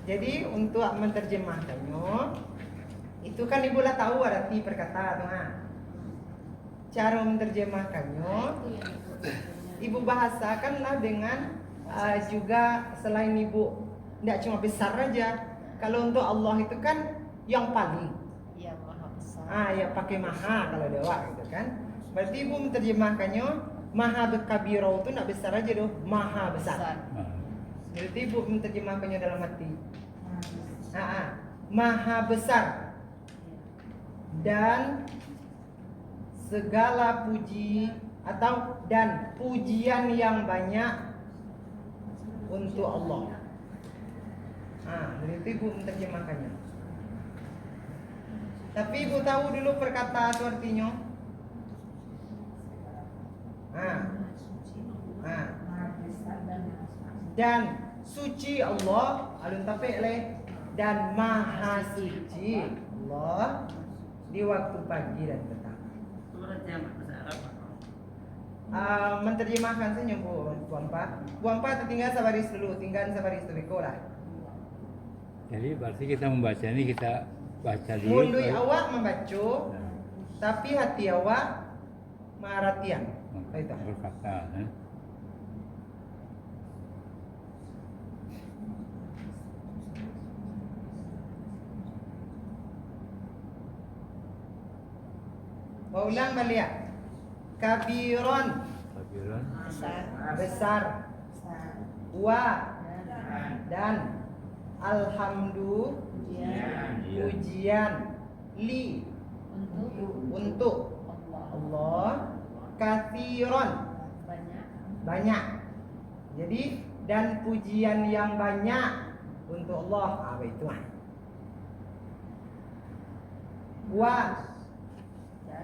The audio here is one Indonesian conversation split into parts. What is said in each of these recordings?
Jadi untuk menerjemahkannya, itu kan ibu lah tahu arti perkataan tuh. Cara menerjemahkannya, ibu bahasakanlah dengan juga selain ibu, tidak cuma besar aja. Kalau untuk Allah itu kan yang paling. Iya, maha besar. Ya pakai maha kalau dewa gitu kan. Berarti ibu menerjemahkannya maha kabiro itu tidak besar aja doh, maha besar. Berarti ibu menerjemahkannya dalam hati. Maha besar dan segala puji atau dan pujian yang banyak untuk Allah. Berarti ibu menerjemahkannya. Tapi ibu tahu dulu perkataan itu artinya. Dan suci Allah, alun tapik leh, dan maha suci Allah di waktu pagi dan petang. Menerjemahkan saja Puan Pak. Puan Pak tinggal sabaris dulu, tinggal sabaris dulu lah. Jadi berarti kita membaca ini kita baca di Mundui awak membaca, tapi hati awak maratian. Itu berkata. Ulang balik. Kabiron besar. Wa dan alhamdulillah pujian li untuk Allah kathiron banyak. Jadi dan pujian yang banyak untuk Allah. Itu wa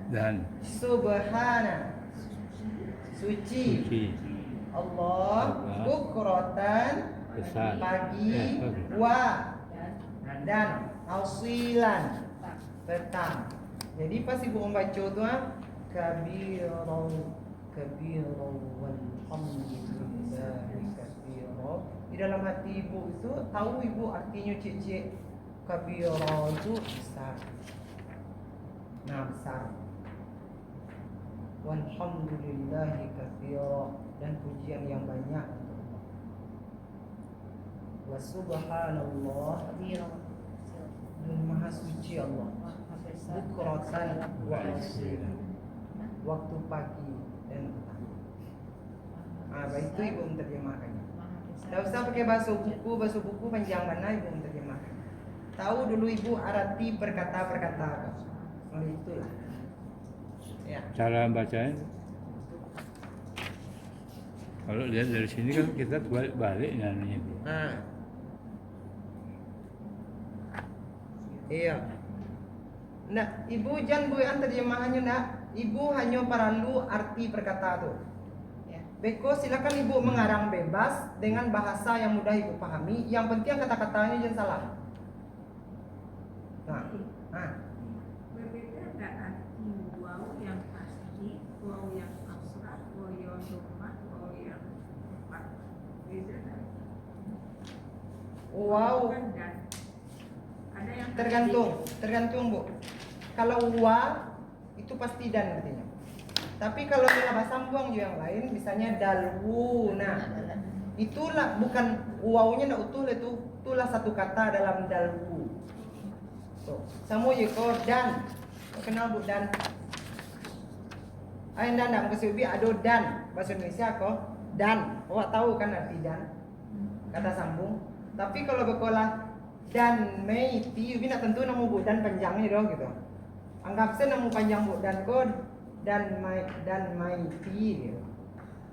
dan subhana suci Allah bukratan pagi wa dan asilan petang. Jadi pas ibu membaca tu kabirun walhamdulillahi kabirun, di dalam hati ibu itu tahu ibu artinya cik-cik kabirun itu besar. Besar. Walhamdulillahi katsira, dan pujian yang banyak untuk Allah. Wa subhanallah, dan maha suci Allah. Bukratan wa asila, waktu pagi dan petang. Itu ibu menerjemahkannya. Tak usah pakai bahasa buku panjang mana ibu menerjemahkan. Tahu dulu ibu arti perkata-perkata. Itulah. Ya. Cara bacanya, kalau lihat dari sini kan kita balik namanya itu. Iya. Nah, ibu jangan buat terjemahannya nak. Ibu hanya perlu arti perkata tu. Beko silakan ibu mengarang bebas dengan bahasa yang mudah ibu pahami. Yang penting kata-katanya jangan salah. Berbeda nggak arti waw yang pasti, waw yang abstrak, waw yang domat, waw yang tepat? Beda kan? Wow. Ada yang tergantung Bu. Kalau wa itu pasti dan artinya. Tapi kalau nilai sambung juga yang lain, misalnya dalwu, itulah bukan wawnya ndak utuh itulah satu kata dalam dalwu. Sama jiko dan kenal Bu dan. Anda nak bahasa ubi ada dan bahasa Indonesia kok dan. Awak tahu kan arti dan kata sambung. Tapi kalau berkolah dan meiti ubi nak tentu nama Bu dan panjangnya dong gitu. Anggap saya nama panjang Bu dan kod dan maiti gitu.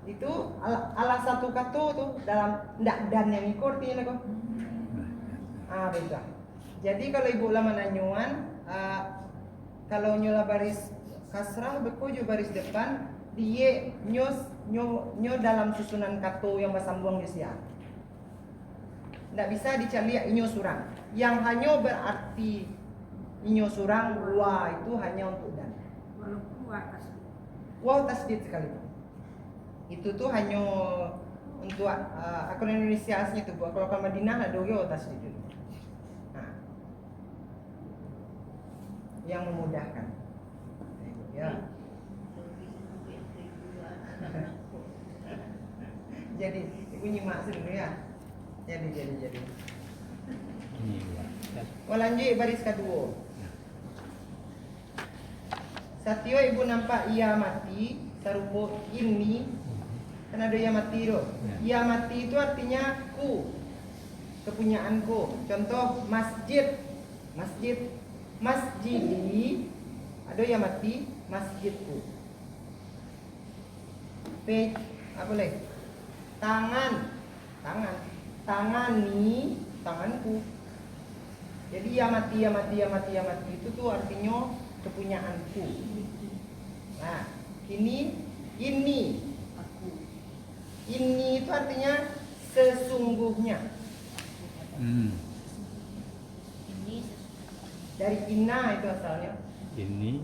Itu ala satu kata tuh dalam ndak dan yang ikut artinya kok. Beda. Jadi kalau ibu lama nanyuan, kalau nyola baris kasrah bekojo baris depan, dia nyo dalam susunan kato yang bersambung di siang. Ndak bisa dicari inyo surang. Yang hanya berarti inyo surang wa itu hanya untuk dan. Wa tasdid sekali. Itu tuh hanya untuk akun Indonesia aslinya tuh. Kalau ke Madinah ada juga tasdid dulu. yang memudahkan. Ya. Jadi ibu nyimak dulu ya. Jadi. Ini dua. Lanjut baris kedua. Satyo ibu nampak ia mati sarupo ini kan ada ia mati tu. Ia mati itu artinya ku, kepunyaanku. Contoh masjid, masjidi. Ada ia mati masjidku. Apa lagi? Tangani, tanganku. Jadi ia mati itu tuh artinya kepunyaanku. Nah, ini Aku. ini itu artinya sesungguhnya. Ini Dari inna itu asalnya. Ini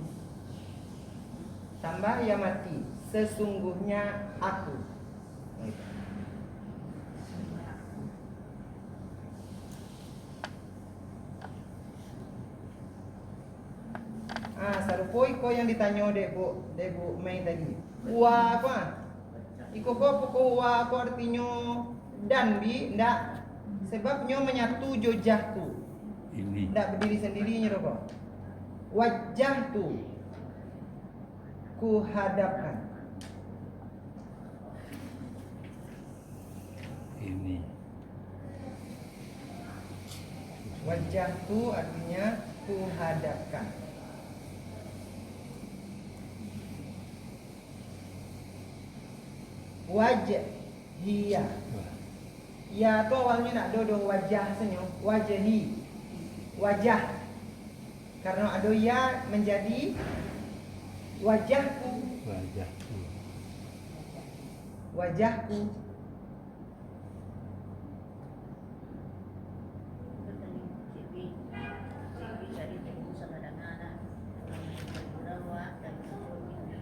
Tambah ia mati, sesungguhnya aku. Sarupoi ko yang ditanya Debu Mei tadi. Wa apa? Iko pokok wa ko artinya dan bi ndak sebabnya menyatu jojahku. ini Ndak berdiri sendirinya kok. Wajah tu ku hadapkan. ini Wajah tu artinya ku hadapkan. Wajah hiya. Ya tu awalnya nak dodong wajah senyum. Wajahi. Wajah. Karena ada ya menjadi wajahku. wajahku. Wajahku.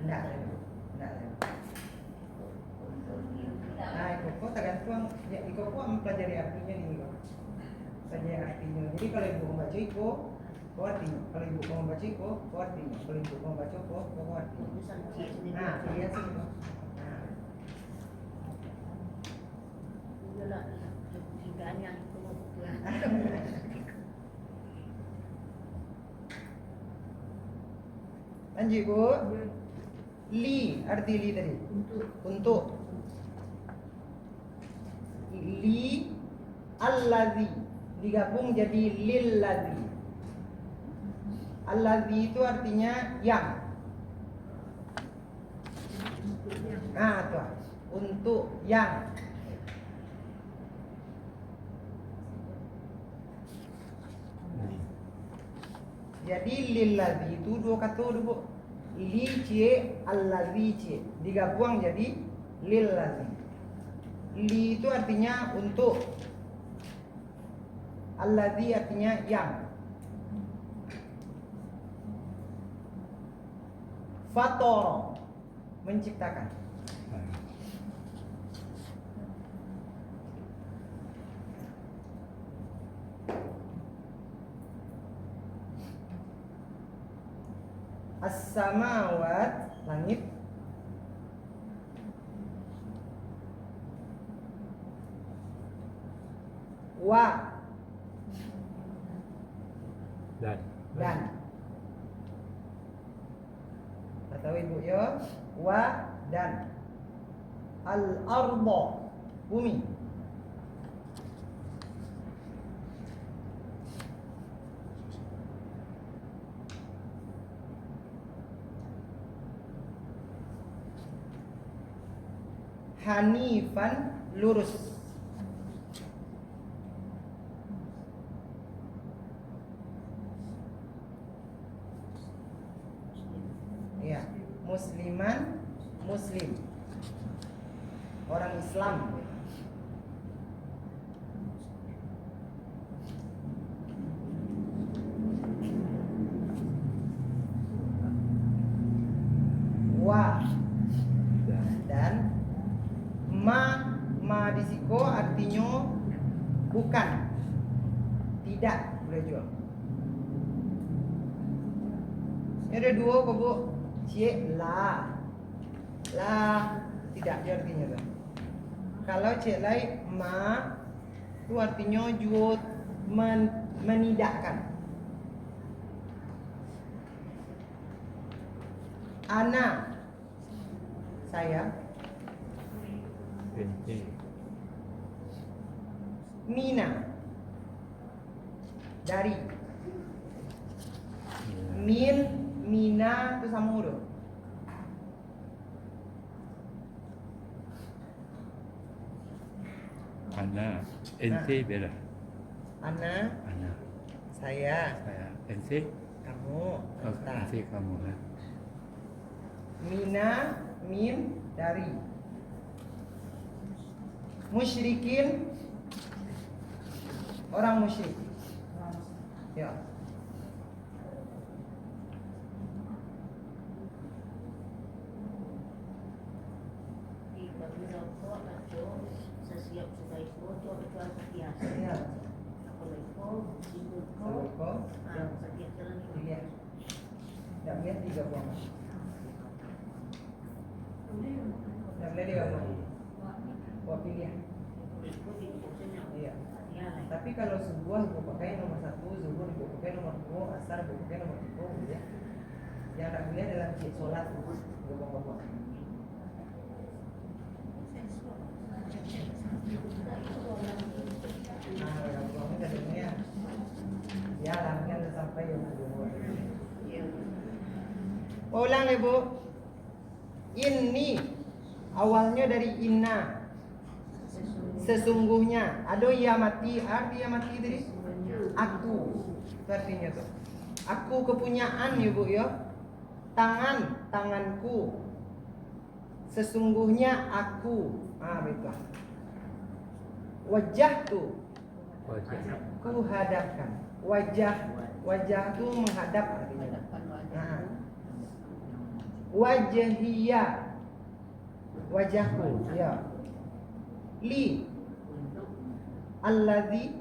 Ndak. Nah, kok tergantung ya kok mempelajari artinya ini kok. Pelajari artinya. Jadi kalau ibu membaca iko, kok artinya. Kalau ibu mau membaca iko, kok artinya. Kalau ibu mau membaca kok artinya. Nah, lihat sini kok. Nah, lanjut bu. Li, arti li tadi. Untuk. Li allazi digabung jadi lillazi. Allazi itu artinya yang. Nah, tuh. Untuk yang. Jadi lillazi itu dua kata dulu. Li cie, allazi cie. Digabung jadi lillazi. Li itu artinya untuk. Allazi artinya yang. Fatoro menciptakan. As-samawat, langit. Wa, dan. Tahu ibu ya? Wa dan. Al-ardo, bumi. Hanifan, lurus. Ya, musliman, muslim. Orang Islam. Wa dan ma di siko artinya bukan, tidak boleh juga. Ini ada dua kok bu. C la. La tidak dia artinya tuh. Kalau C lai ma itu artinya juga menidakkan. Ana saya. Ente. Mina dari. Min, mina itu sama huruf. Ana. Ente beda. Ana Ana. saya. Saya. Ente. Kamu. Oh, Anta. ente kamu ya. Mina, min dari. Musyrikin orang musyrik. Ya. Di bagi rokok atau sesiap sukai foto itu aku biasa. Ya. Aku lekor, sibuk Kalau kau sakit jalan dilihat. Tidak lihat tiga buang. Tidak boleh tiga buang. Buat pilihan. Iya. Tapi kalau sebuah ibu pakai nomor 1, zuhur ibu pakai nomor 2, asar ibu pakai nomor 3, ya. Yang tak boleh dalam sholat ibu bawa. Nah, kalau buangnya tadinya ya langgan sampai yang kedua. Ulang ibu. Ini awalnya dari inna. Sesungguhnya ada ya mati, arti ya mati tadi aku itu artinya tuh aku kepunyaan ya bu ya, tanganku, sesungguhnya aku, betul. Wajah tuh Wajah. ku hadapkan, wajah tuh menghadap artinya. Nah. Wajahiyah wajahku ya. Li alladzi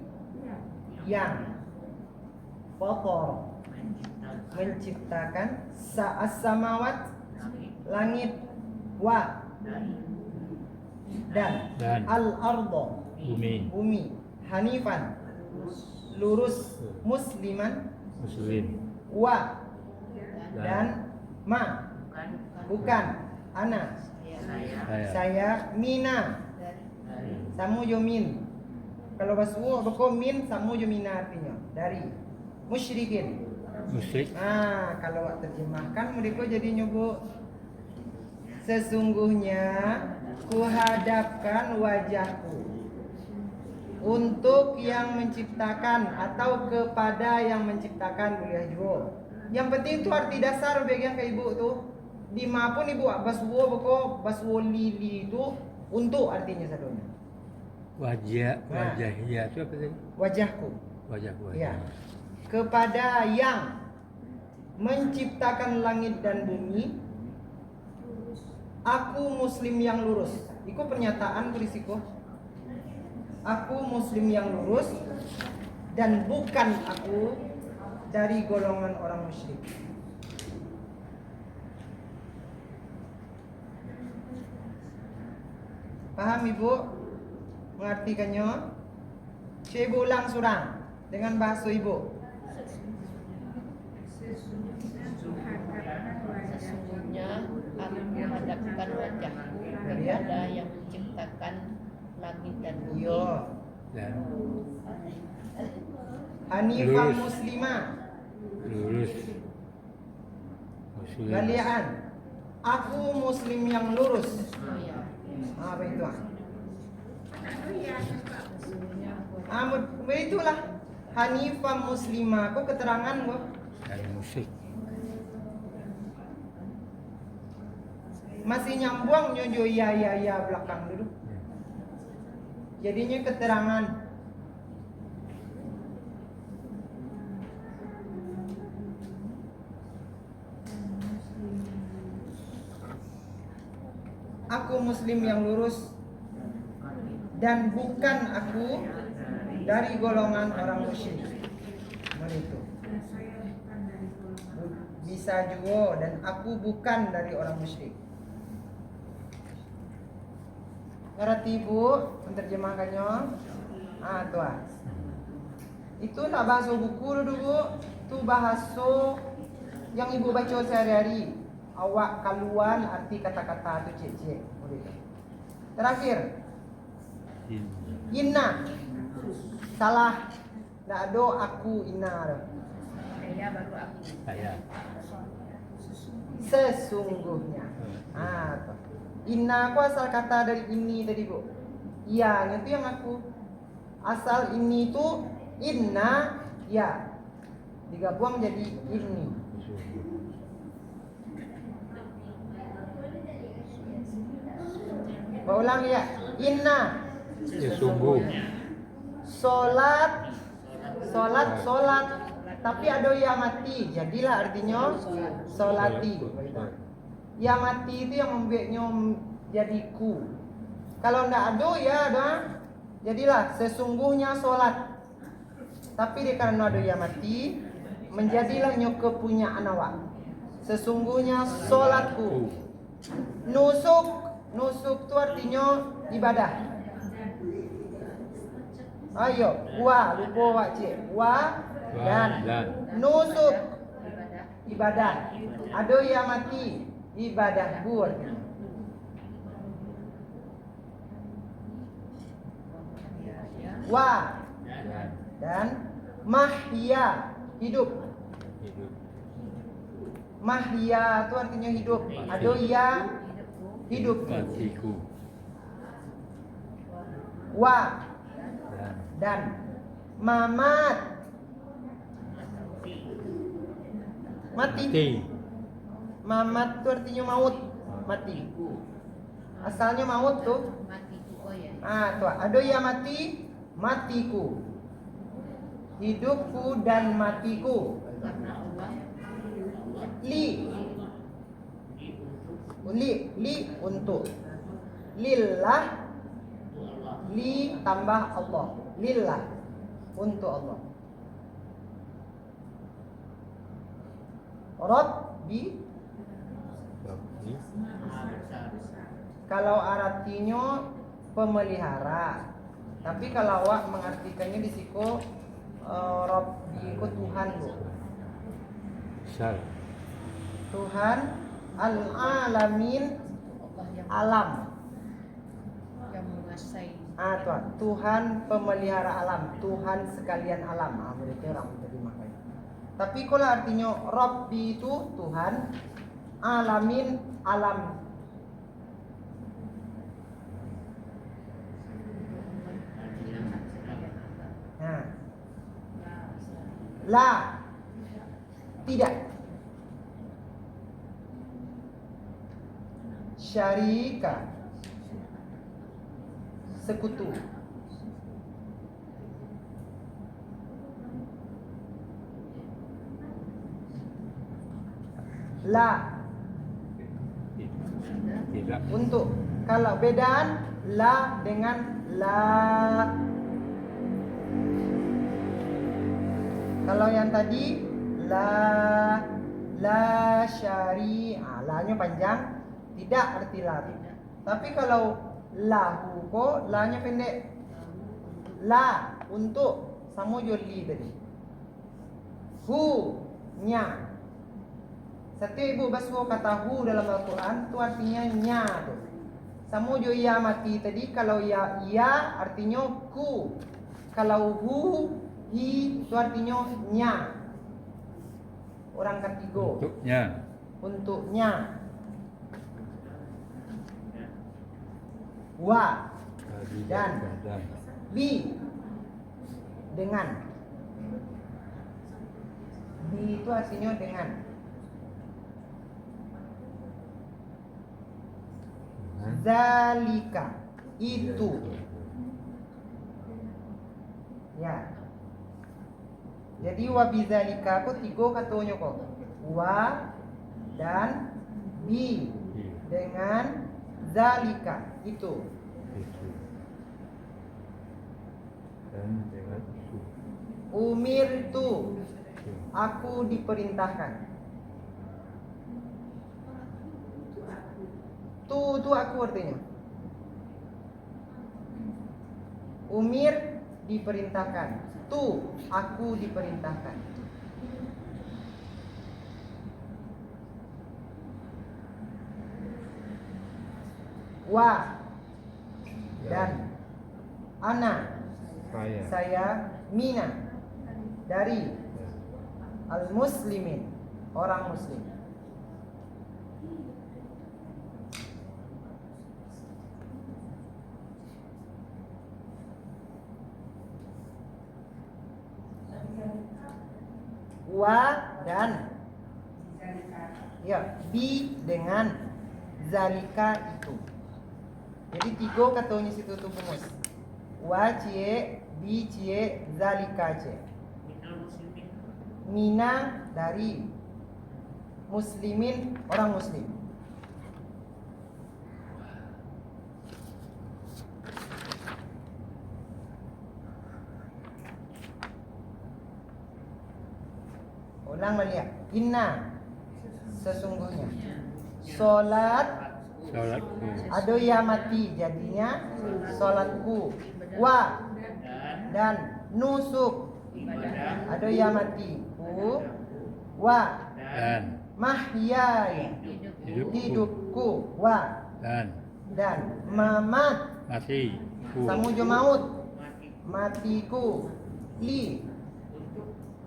yang fatar menciptakan as-samawat langit wa dan al-ardo bumi hanifan lurus musliman Muslim. wa dan ma bukan ana saya mina samu yomin. Kalau baswu bako min samu yomina artinya dari musyrikin. Musyrik. Kalau terjemahkan mereka jadi nyebut sesungguhnya kuhadapkan wajahku untuk yang menciptakan atau kepada yang menciptakan boleh juga. Yang penting itu arti dasar bagian ke ibu tuh. Di maupun ibu baswo beko baswo lili itu untuk artinya sadonya. Wajahnya itu apa tadi? Wajahku. Wajah. Ya. Kepada yang menciptakan langit dan bumi, aku muslim yang lurus. Itu pernyataan berisiko. Aku muslim yang lurus dan bukan aku dari golongan orang musyrik. Paham ibu? Mengartikannya? Saya ibu ulang surang dengan bahasa ibu. Sesungguhnya aku menghadapkan wajahku kepada yang menciptakan langit dan bumi. Iya. Dan Hanifah Lurus. muslimah. lurus. Muslim. Balian. Aku muslim yang lurus. Oh ya. Apa itu? Itulah Hanifah muslimah. Kok keterangan gua? Dan musik. Masih nyambung nyojo ya belakang dulu. Jadinya keterangan. Aku muslim yang lurus dan bukan aku dari golongan orang musyrik. Itu. bisa juga, dan aku bukan dari orang musyrik. Ngerti Bu penterjemahannya? Ah tuh. Itu tak bahasa buku dulu Bu. Itu bahasa yang ibu baca sehari-hari. Awak kaluan arti kata-kata tu cek-cek. Terakhir, inna. Salah. Tak ada aku inna tu. Saya baru aku. Saya. Sesungguhnya. Ah tuh. Inna aku asal kata dari ini tadi Bu. Iya, itu yang aku. Asal ini tu inna ya. Digabung menjadi ini. Ulang ya. Inna. Ya sungguh. Solat. Tapi ada ya mati. Jadilah artinya solati. Ya mati itu yang membuatnya jadi ku. Kalau ndak ada ya ada. Jadilah sesungguhnya solat. Tapi dia karena ada ya mati, menjadilah nyo kepunyaan awak. Sesungguhnya solatku. Nusuk itu artinya ibadah. Ayo, lupa wak cik. Dan nusuk ibadah. Ada yang mati, ibadahku artinya. Dan mahya, hidup. Mahya itu artinya hidup. Ada ya hidup. Matiku. Dan mamat, mati. Mamat itu artinya maut, mati. Asalnya maut tuh. Tuh ada yang mati, matiku. Hidupku dan matiku. Li untuk. Lillah. Li tambah Allah. Lillah, untuk Allah. Rabbi. Kalau artinya pemelihara. Tapi kalau awak mengartikannya di situ Rabbi itu Tuhan Bu. Tuhan al-alamin, alam. Yang menguasai. Tuhan pemelihara alam, Tuhan sekalian alam. Berarti orang terima kasih. Tapi kalau artinya Rabbi itu Tuhan, alamin alam. La, tidak. Syarika, sekutu. La, tidak. Untuk. Kalau bedaan la dengan la. Kalau yang tadi la syari, la-nya panjang, tidak arti la. Tapi kalau lahu ko, la-nya pendek. La untuk, sama joli tadi. Hu nya. Setiap ibu basuh kata hu dalam Al-Quran itu artinya nya tuh. Sama jo ya mati tadi, kalau ya artinya ku. Kalau hu hi itu artinya nya. Orang ketiga. Untuknya. Wa dan bi dengan. Bi itu artinya dengan. Zalika itu. Ya. Jadi wa bizalika aku tiga katanya kok. Wa dan bi dengan zalika itu. Dan dengan itu. Umir itu aku diperintahkan. Tu aku artinya. Umir diperintahkan. Tu aku diperintahkan. Wa dan ana saya mina dari al-muslimin orang muslim. Wa dan ya bi dengan zalika itu. Jadi tiga katanya situ tuh pemus. Wa cie, bi cie, zalika cie. Minal muslimin. Mina dari muslimin orang muslim. Ulang balik. Inna sesungguhnya solat Salatku. ado ya mati jadinya solatku. Wa dan nusuk Ibadah. ado ya mati ku. Wa Dan mahyaya hidupku. Wa dan mamat mati. Ku. samujo maut Mati. matiku. Li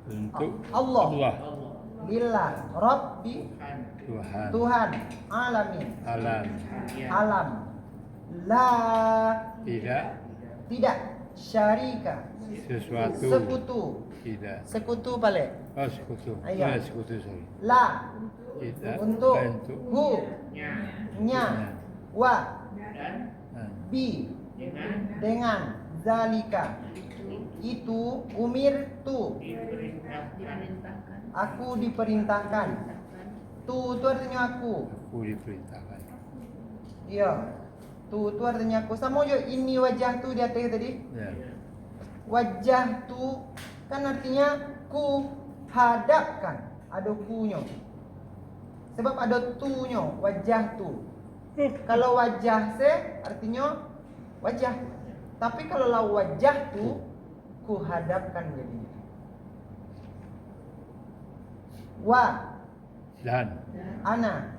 Untuk Allah Allah. lillah Rabbi Tuhan. Tuhan alamin Alam. alam la Tidak tidak syarika sesuatu. sekutu Tidak. balik Oh, sekutu. Iya. Sekutu, sorry. la Tidak. untuk Untuk. hu nya wa Dan bi dengan dengan zalika itu umir tu diperintahkan. aku diperintahkan tu artinya aku. Aku diperintahkan. Iya. Tu artinya aku. Sama jo ini wajah tu di atas tadi. Ya. Wajah tu kan artinya ku hadapkan. Ada kunyo. Sebab ada tunyo wajah tu. Kalau wajah se artinya wajah. Tapi kalau lah wajah tu ku hadapkan jadinya. Wa Dan ana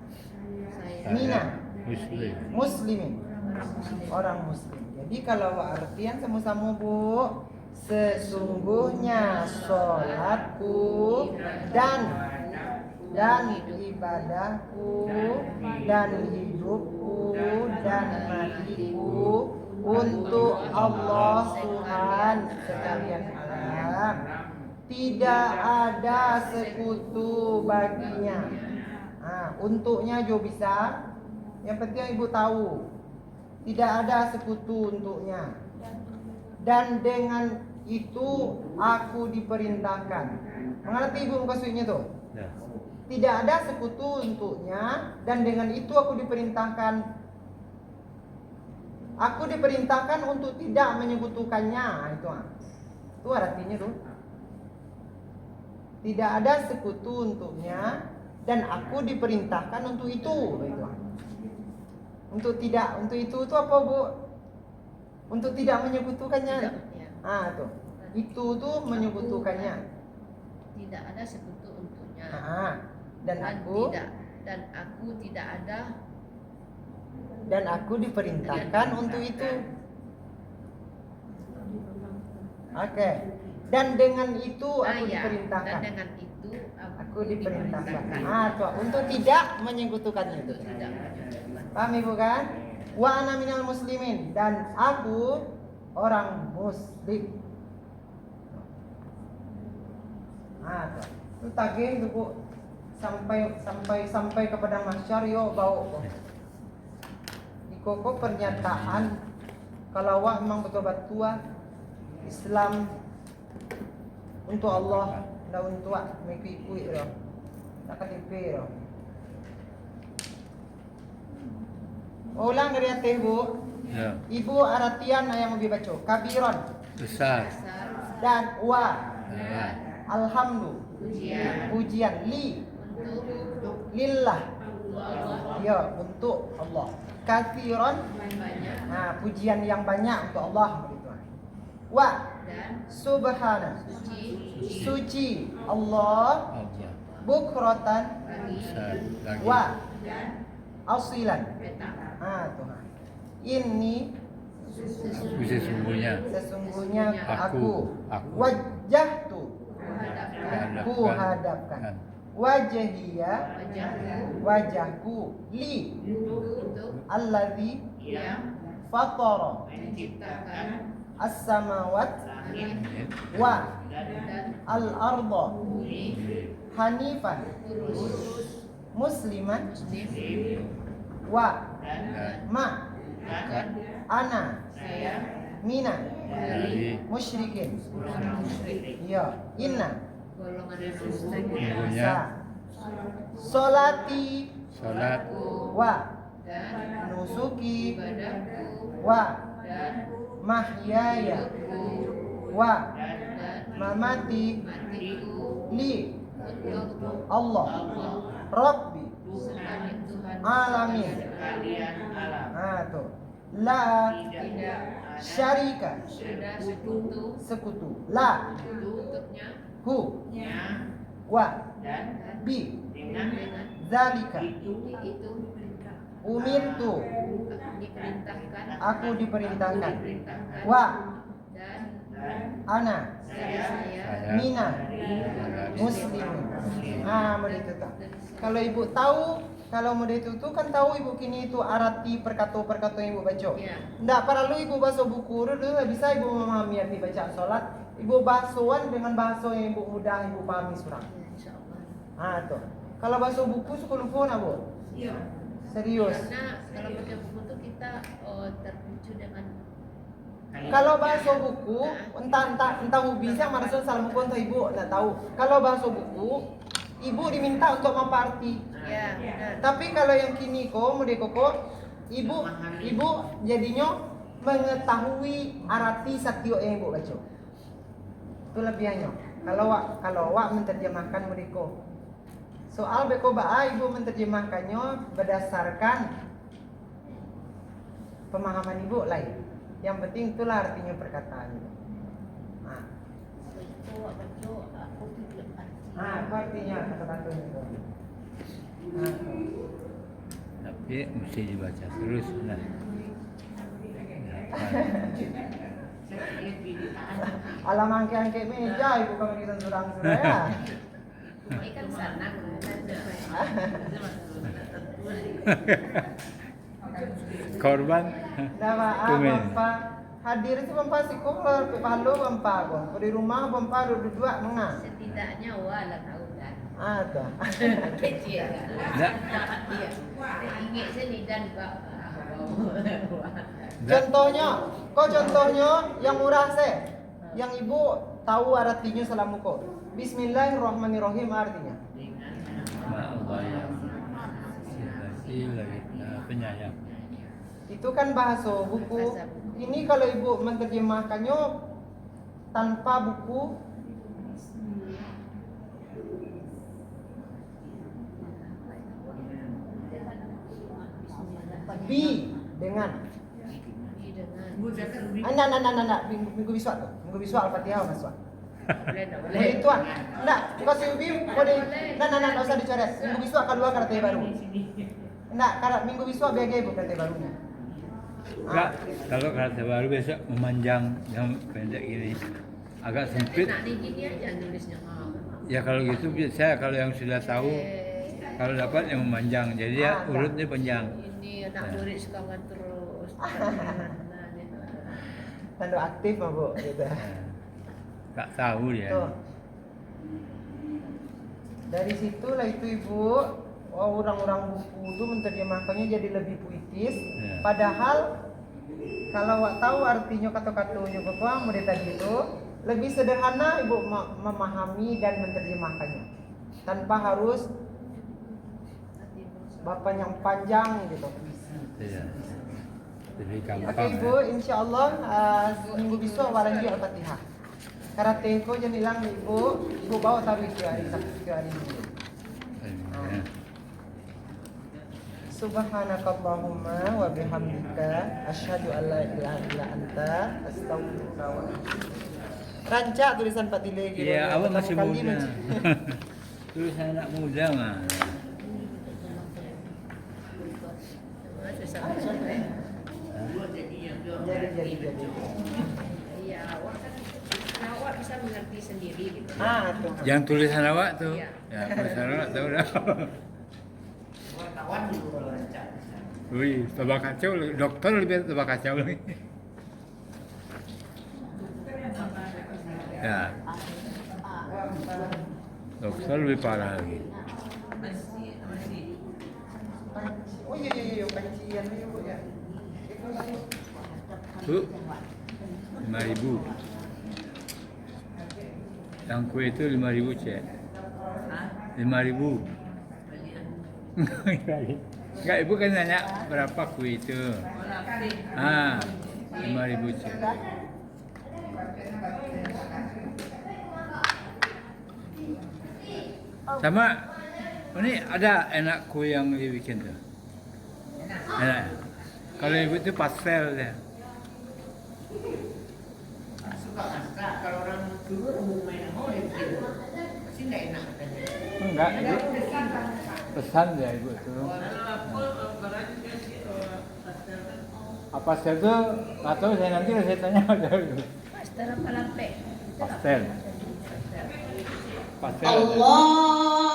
Saya mina Muslim. muslimin orang muslim. orang muslim. Jadi kalau artian sama-sama Bu, sesungguhnya sholatku dan ibadahku dan hidupku dan matiku untuk Allah Tuhan sekalian alam. Tidak ada sekutu baginya. Untuknya jo bisa. Yang penting ibu tahu, tidak ada sekutu untuknya. Dan dengan itu aku diperintahkan. Mengerti ibu maksudnya tuh? Ya. Tidak ada sekutu untuknya dan dengan itu aku diperintahkan. Aku diperintahkan untuk tidak menyekutukannya. Itu artinya tuh. Tidak ada sekutu untuknya dan aku diperintahkan untuk itu. Untuk itu apa Bu? Untuk tidak menyekutukannya. Tidak, Tuh. Itu tuh menyekutukannya. Tidak ada sekutu untuknya. Dan aku tidak ada dan aku diperintahkan untuk itu. Oke. Dan dengan itu aku diperintahkan. Dan dengan itu Aku diperintahkan. Tuh, untuk tidak menyekutukannya itu. Tidak menyekutukan. Paham Ibu kan? Wa ana minal muslimin dan aku orang muslim. Tuh. Itu tagih itu Bu. Sampai ke padang mahsyar yo bau. Koko pernyataan kalau wah memang betul-betul Islam untuk Allah dan untuk mengikuti roh tak ketipe roh. Ulang dari atas Bu. Ya. Ibu artian yang lebih baca kabiron Besar. dan wa Ya. alhamdu Pujian pujian li untuk lillah Allah. Ya, untuk Allah. Kathiran, Banyak. nah, pujian yang banyak untuk Allah begitu. Wa Dan subhana, suci. suci Allah, Allah. bukratan Lagi. wa dan asilan. Petang. Ah, Tuhan. Ini Aku sesungguhnya sesungguhnya Aku. wajjahtu, Menghadapkan ku hadapkan wajhiya, wajahku li untuk alladzi yang fatara menciptakan as-samawat langit wa dan al-arda bumi hanifan lurus musliman muslim wa dan ma bukan ana saya mina dari musyrikin. orang musyrik. Ya, inna Golongan yang musyrik. sungguhnya solati salat wa Dan nusuki ibadahku wa dan mahyaya hidupku wa dan mamati matiku li untuk Allah Allah Rabbi sekalian Tuhan alamin. sekalian alam. Nah, tuh. La Tidak syarika, ada sekutu sekutu. La untuknya hu nya wa dan bi dengan zalika itu umirtu, diperintahkan aku diperintahkan. diperintahkan Wa dan ana saya saya mina muslim. Nah, begitu tak. Kalau ibu tahu, kalau mudah itu kan tahu ibu kini itu arti perkataan yang ibu baca. ya Nggak perlu ibu baca buku dulu, bisa ibu memahami arti bacaan sholat. Ibu bahasoan dengan bahasa yang ibu mudah ibu pahami surah. insyaallah. Ah tuh. Kalau bahasa buku suka lupa nak bu? iya Serius. Karena kalau baca buku tuh kita terpicu dengan Kalau bahasa buku, entah bisa marasun salah buku entah ibu nggak tahu. Kalau bahasa buku, ibu diminta untuk memparti. ya benar. Tapi kalau yang kini kok, mudah kok, ibu jadinya mengetahui arti satyo yang ibu baca. Itu lebihannya. Kalau wak menerjemahkan mereka. Soal beko ba'a ibu menerjemahkannya berdasarkan pemahaman ibu lain. Yang penting itulah artinya perkataan itu. Nah, Itu baca aku tidak arti. itu artinya kata-kata itu. Nah, tapi mesti dibaca terus nah. alam angke meja ibu kami kita surang-surang ya. Cuma ikan sana Korban Nama Tumen. bapa hadir itu bapa si kolor palu bapa ko. Di rumah bapa dua menga. setidaknya wala tahu kan. Ada. Kecil Nggak. kan. Iya. Ingat sini dan Pak. Contohnya, contohnya yang murah yang ibu tahu artinya selama kok. Bismillahirrahmanirrahim artinya. Allah yang penyayang. Itu kan bahasa buku. Ini kalau ibu menerjemahkannya tanpa buku, bi dengan Nah, minggu biswa tuh. Minggu biswa Al-Fatihah masuk. Boleh tuan. Nah, kasih ubi boleh. Nah, usah dicoret. Minggu biswa keluar kata baru. Nah, karena minggu biswa BG ibu kata barunya. Enggak, kalau kata baru besok memanjang yang pendek ini agak sempit. Nah, ini gini aja nulisnya. Ya kalau gitu saya kalau yang sudah tahu kalau dapat yang memanjang jadi ya urutnya panjang. Ini anak murid suka terus. Tanda aktif mah bu, gitu. Tak tahu dia. Tuh. Dari situlah itu ibu, orang-orang buku itu menerjemahkannya jadi lebih puitis. Ya. Padahal kalau wak tahu artinya kata-katanya bapak murid tadi itu lebih sederhana ibu memahami dan menerjemahkannya tanpa harus bapak yang panjang gitu. Iya. Jadi Oke gampang. ibu, insya Allah minggu besok walanji Al-Fatihah. Karate ko jangan hilang ibu bawa taruh ke hari Sabtu ke hari Minggu. Ya. Subhanakallahumma wa bihamdika asyhadu an la ilaha illa anta astaghfiruka wa atubu ilaik. Rancak tulisan Pak Tile gitu. Ya, awak Pertama masih kali muda. menc- Tulisan anak muda mah. Jadi. Iya, awak kan, nah, awak bisa mengerti sendiri gitu. Tuh. Yang tulisan awak tuh. Iya. Ya, tulisan awak tahu dah. Wartawan dulu kalau rancak. Wih, tambah kacau, dokter lebih tambah kacau lagi. Ya, dokter lebih parah lagi. Oh iya, pancian ini Bu ya. Bu, 5.000. Yang kue itu 5.000 cek. 5.000. Enggak, ibu kan nanya berapa kue itu. 5.000 cek. Sama, ini ada enak kue yang dibikin tuh. Enak. Kalau ibu itu pastel ya. Suka masak. Kalau orang dulu umum main mau ya begitu. Pasti nggak enak katanya. Enggak, ibu pesan ya ibu tuh. Apa pastel tuh? Nggak tahu saya nanti saya tanya dulu. Pastel apa lampe? Pastel. Pastel. Allah